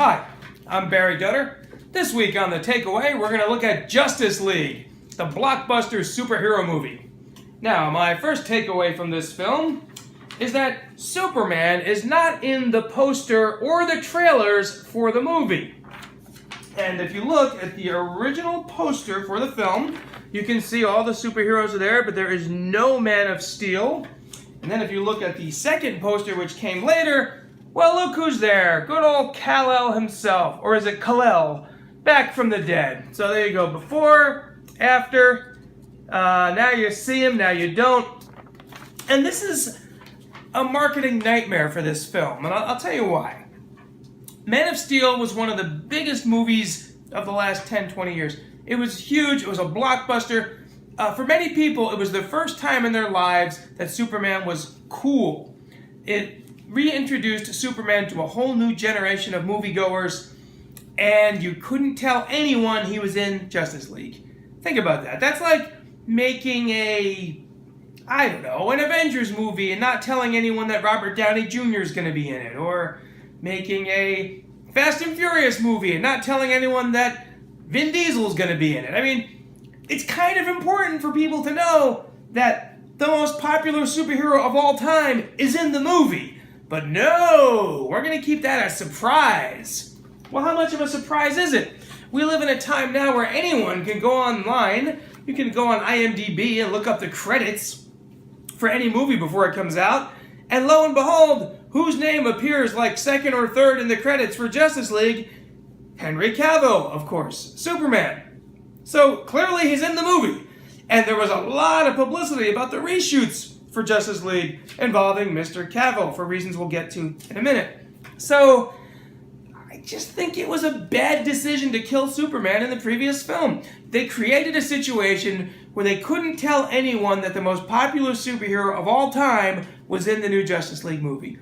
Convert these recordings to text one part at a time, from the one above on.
Hi, I'm Barry Dutter. This week on The Takeaway, we're going to look at Justice League, the blockbuster superhero movie. Now, my first takeaway from this film is that Superman is not in the poster or the trailers for the movie. And if you look at the original poster for the film, you can see all the superheroes are there, but there is no Man of Steel. And then if you look at the second poster, which came later, well, look who's there. Good old Kal-El himself. Or is it Kal-El? Back from the dead. So there you go. Before, after. Now you see him, now you don't. And this is a marketing nightmare for this film. And I'll tell you why. Man of Steel was one of the biggest movies of the last 10, 20 years. It was huge. It was a blockbuster. For many people, it was the first time in their lives that Superman was cool. It reintroduced Superman to a whole new generation of moviegoers, and you couldn't tell anyone he was in Justice League. Think about that. That's like making an Avengers movie and not telling anyone that Robert Downey Jr. is going to be in it, or making a Fast and Furious movie and not telling anyone that Vin Diesel is going to be in it. I mean, it's kind of important for people to know that the most popular superhero of all time is in the movie. But no, we're going to keep that a surprise. Well, how much of a surprise is it? We live in a time now where anyone can go online. You can go on IMDb and look up the credits for any movie before it comes out. And lo and behold, whose name appears like second or third in the credits for Justice League? Henry Cavill, of course, Superman. So clearly he's in the movie. And there was a lot of publicity about the reshoots for Justice League involving Mr. Cavill, for reasons we'll get to in a minute. So I just think it was a bad decision to kill Superman in the previous film. They created a situation where they couldn't tell anyone that the most popular superhero of all time was in the new Justice League movie.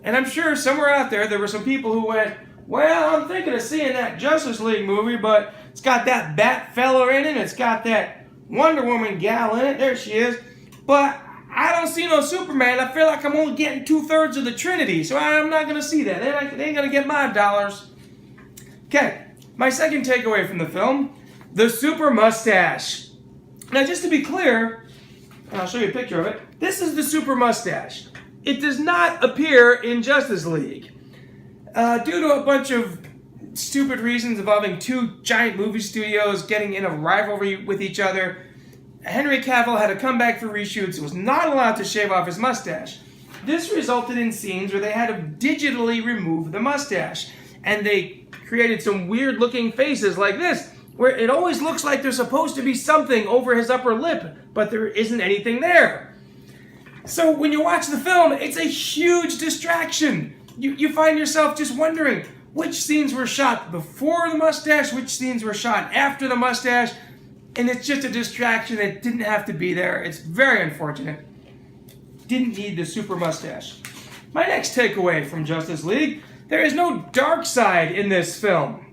And I'm sure somewhere out there were some people who went, well, I'm thinking of seeing that Justice League movie, but it's got that Bat fella in it, it's got that Wonder Woman gal in it, there she is, but I don't see no Superman. I feel like I'm only getting 2/3 of the Trinity, so I'm not going to see that. They ain't going to get my dollars. Okay, my second takeaway from the film, the Super-Mustache. Now, just to be clear, and I'll show you a picture of it, this is the Super-Mustache. It does not appear in Justice League. Due to a bunch of stupid reasons involving two giant movie studios getting in a rivalry with each other, Henry Cavill had to come back for reshoots. He was not allowed to shave off his mustache. This resulted in scenes where they had to digitally remove the mustache. And they created some weird looking faces like this, where it always looks like there's supposed to be something over his upper lip, but there isn't anything there. So when you watch the film, it's a huge distraction. You find yourself just wondering which scenes were shot before the mustache, which scenes were shot after the mustache. And it's just a distraction that didn't have to be there. It's very unfortunate. Didn't need the super mustache. My next takeaway from Justice League, there is no Darkseid in this film.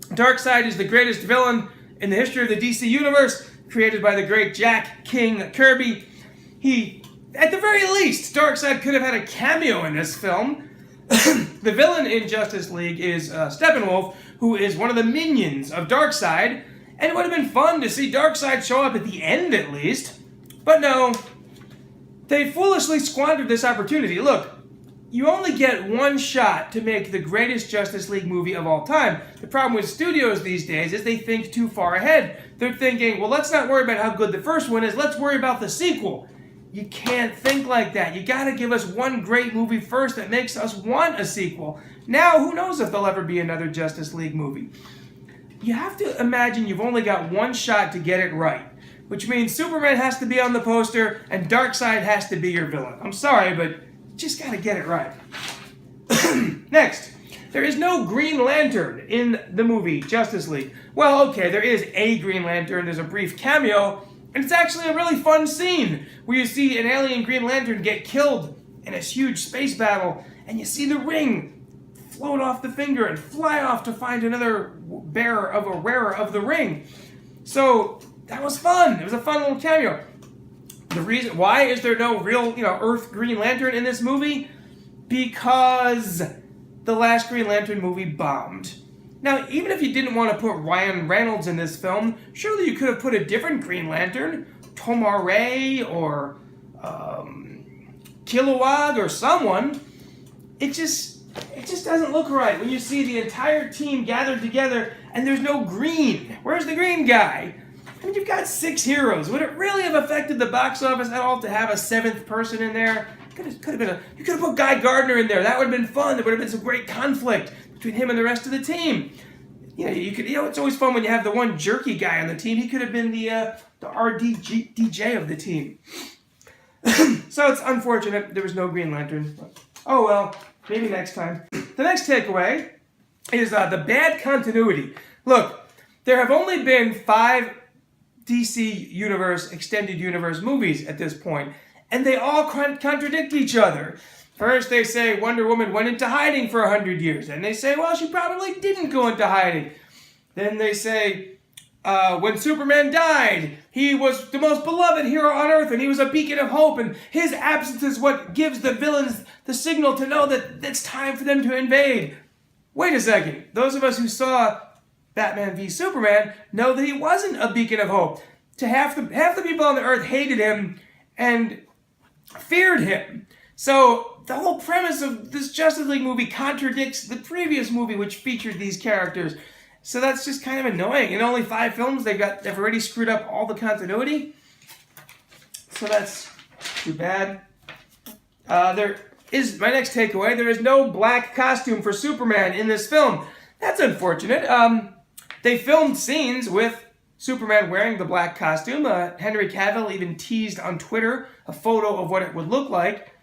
Darkseid is the greatest villain in the history of the DC Universe, created by the great Jack King Kirby. At the very least, Darkseid could have had a cameo in this film. The villain in Justice League is Steppenwolf, who is one of the minions of Darkseid. And it would have been fun to see Darkseid show up at the end, at least. But no, they foolishly squandered this opportunity. Look, you only get one shot to make the greatest Justice League movie of all time. The problem with studios these days is they think too far ahead. They're thinking, well, let's not worry about how good the first one is. Let's worry about the sequel. You can't think like that. You got to give us one great movie first that makes us want a sequel. Now, who knows if there'll ever be another Justice League movie. You have to imagine you've only got one shot to get it right, which means Superman has to be on the poster and Darkseid has to be your villain. I'm sorry, but you just got to get it right. Next, there is no Green Lantern in the movie Justice League. Well, okay, there is a Green Lantern. There's a brief cameo, and it's actually a really fun scene where you see an alien Green Lantern get killed in this huge space battle, and you see the ring float off the finger and fly off to find another wearer of the ring. So that was fun. It was a fun little cameo. The reason why is there no real, Earth Green Lantern in this movie? Because the last Green Lantern movie bombed. Now, even if you didn't want to put Ryan Reynolds in this film, surely you could have put a different Green Lantern, Tomar-Ray or Kilowog or someone. It just doesn't look right when you see the entire team gathered together and there's no green. Where's the green guy? I mean, you've got 6 heroes. Would it really have affected the box office at all to have a 7th person in there? You could have put Guy Gardner in there. That would have been fun. There would have been some great conflict between him and the rest of the team. It's always fun when you have the one jerky guy on the team. He could have been the DJ of the team. So it's unfortunate there was no Green Lantern. But, oh well, maybe next time. The next takeaway is the bad continuity. Look, there have only been 5 DC Universe, Extended Universe movies at this point, and they all contradict each other. First, they say Wonder Woman went into hiding for 100 years. Then they say, well, she probably didn't go into hiding. Then they say, when Superman died, he was the most beloved hero on Earth, and he was a beacon of hope, and his absence is what gives the villains the signal to know that it's time for them to invade. Wait a second. Those of us who saw Batman v Superman know that he wasn't a beacon of hope. Half the people on the Earth hated him and feared him. So the whole premise of this Justice League movie contradicts the previous movie, which featured these characters. So that's just kind of annoying. In only 5 films, they've already screwed up all the continuity. So that's too bad. There is my next takeaway. There is no black costume for Superman in this film. That's unfortunate. They filmed scenes with Superman wearing the black costume. Henry Cavill even teased on Twitter a photo of what it would look like.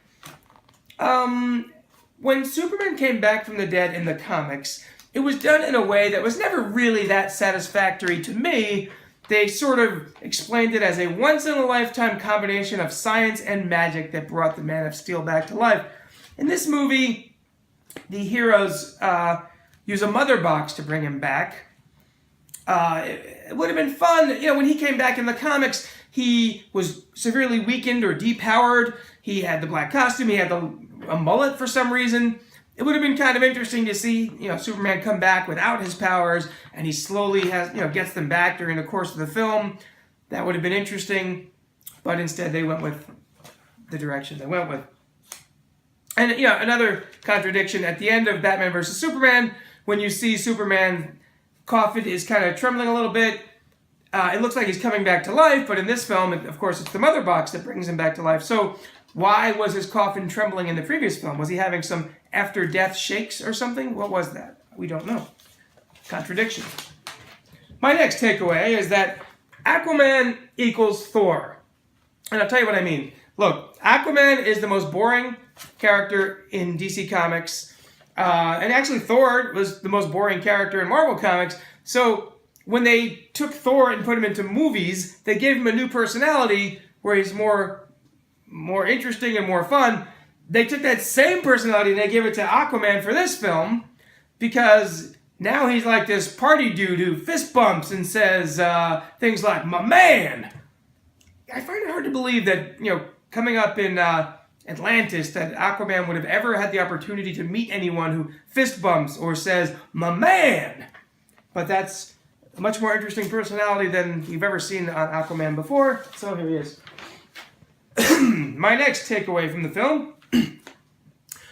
When Superman came back from the dead in the comics, it was done in a way that was never really that satisfactory to me. They sort of explained it as a once-in-a-lifetime combination of science and magic that brought the Man of Steel back to life. In this movie, the heroes use a mother box to bring him back. It would have been fun, when he came back in the comics, he was severely weakened or depowered. He had the black costume, he had a mullet for some reason. It would have been kind of interesting to see, Superman come back without his powers, and he slowly gets them back during the course of the film. That would have been interesting, but instead they went with the direction they went with. And, another contradiction at the end of Batman vs. Superman, when you see Superman coffin is kind of trembling a little bit. It looks like he's coming back to life, but in this film, of course, it's the mother box that brings him back to life. So why was his coffin trembling in the previous film? Was he having some after-death shakes or something? What was that? We don't know. Contradiction. My next takeaway is that Aquaman equals Thor. And I'll tell you what I mean. Look, Aquaman is the most boring character in DC Comics. And actually, Thor was the most boring character in Marvel Comics. So when they took Thor and put him into movies, they gave him a new personality where he's more interesting and more fun. They took that same personality and they gave it to Aquaman for this film because now he's like this party dude who fist bumps and says things like, "My man!" I find it hard to believe that, coming up in Atlantis, that Aquaman would have ever had the opportunity to meet anyone who fist bumps or says, "My man!" But that's a much more interesting personality than we've ever seen on Aquaman before, so here he is. My next takeaway from the film,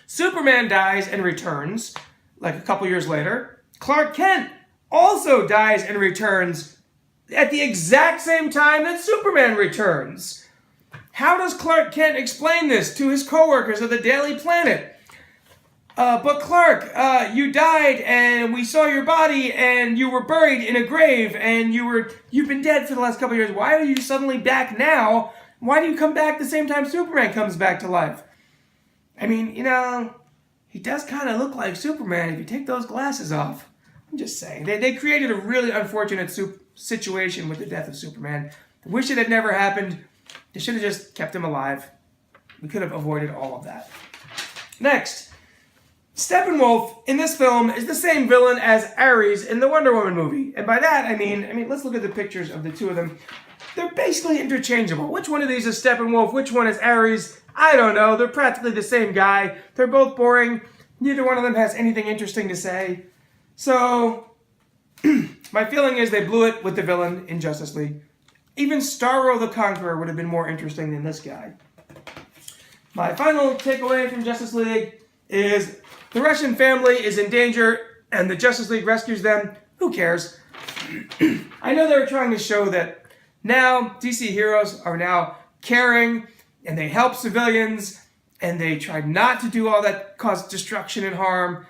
Superman dies and returns, like a couple years later. Clark Kent also dies and returns at the exact same time that Superman returns. How does Clark Kent explain this to his coworkers of the Daily Planet? But Clark, you died and we saw your body and you were buried in a grave and you've been dead for the last couple of years. Why are you suddenly back now? Why do you come back the same time Superman comes back to life? I mean, he does kind of look like Superman if you take those glasses off. I'm just saying. They created a really unfortunate situation with the death of Superman. I wish it had never happened. They should have just kept him alive. We could have avoided all of that. Next, Steppenwolf in this film is the same villain as Ares in the Wonder Woman movie. And by that, I mean, let's look at the pictures of the two of them. They're basically interchangeable. Which one of these is Steppenwolf? Which one is Ares? I don't know. They're practically the same guy. They're both boring. Neither one of them has anything interesting to say. So, my feeling is they blew it with the villain in Justice League. Even Starro the Conqueror would have been more interesting than this guy. My final takeaway from Justice League is the Russian family is in danger and the Justice League rescues them. Who cares? I know they were trying to show that now DC heroes are now caring and they help civilians and they try not to do all that cause destruction and harm.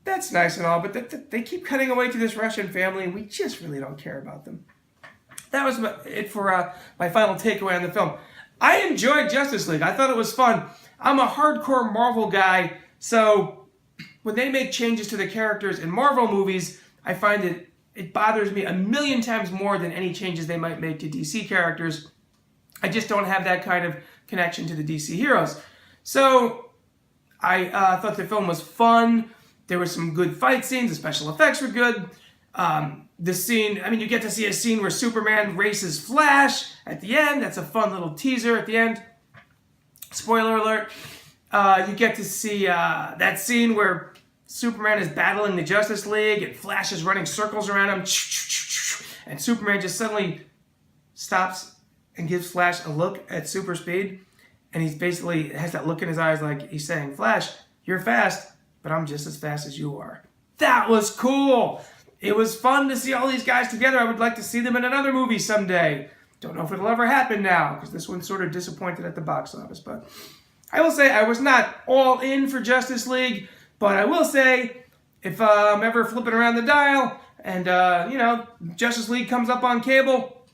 That's nice and all, but they keep cutting away to this Russian family and we just really don't care about them. That was it for my final takeaway on the film. I enjoyed Justice League. I thought it was fun. I'm a hardcore Marvel guy, so when they make changes to the characters in Marvel movies, I find it bothers me a million times more than any changes they might make to DC characters. I just don't have that kind of connection to the DC heroes. So I thought the film was fun. There were some good fight scenes. The special effects were good. The scene, I mean, you get to see a scene where Superman races Flash at the end. That's a fun little teaser at the end. Spoiler alert. You get to see that scene where Superman is battling the Justice League and Flash is running circles around him. And Superman just suddenly stops and gives Flash a look at super speed. And he's basically has that look in his eyes like he's saying, Flash, you're fast, but I'm just as fast as you are. That was cool. It was fun to see all these guys together. I would like to see them in another movie someday. Don't know if it'll ever happen now, because this one's sort of disappointed at the box office. But I will say I was not all in for Justice League, but I will say if I'm ever flipping around the dial and, Justice League comes up on cable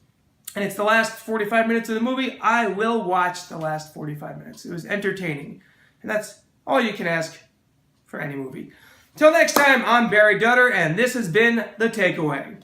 and it's the last 45 minutes of the movie, I will watch the last 45 minutes. It was entertaining. And that's all you can ask for any movie. Till next time, I'm Barry Dutter, and this has been The Takeaway.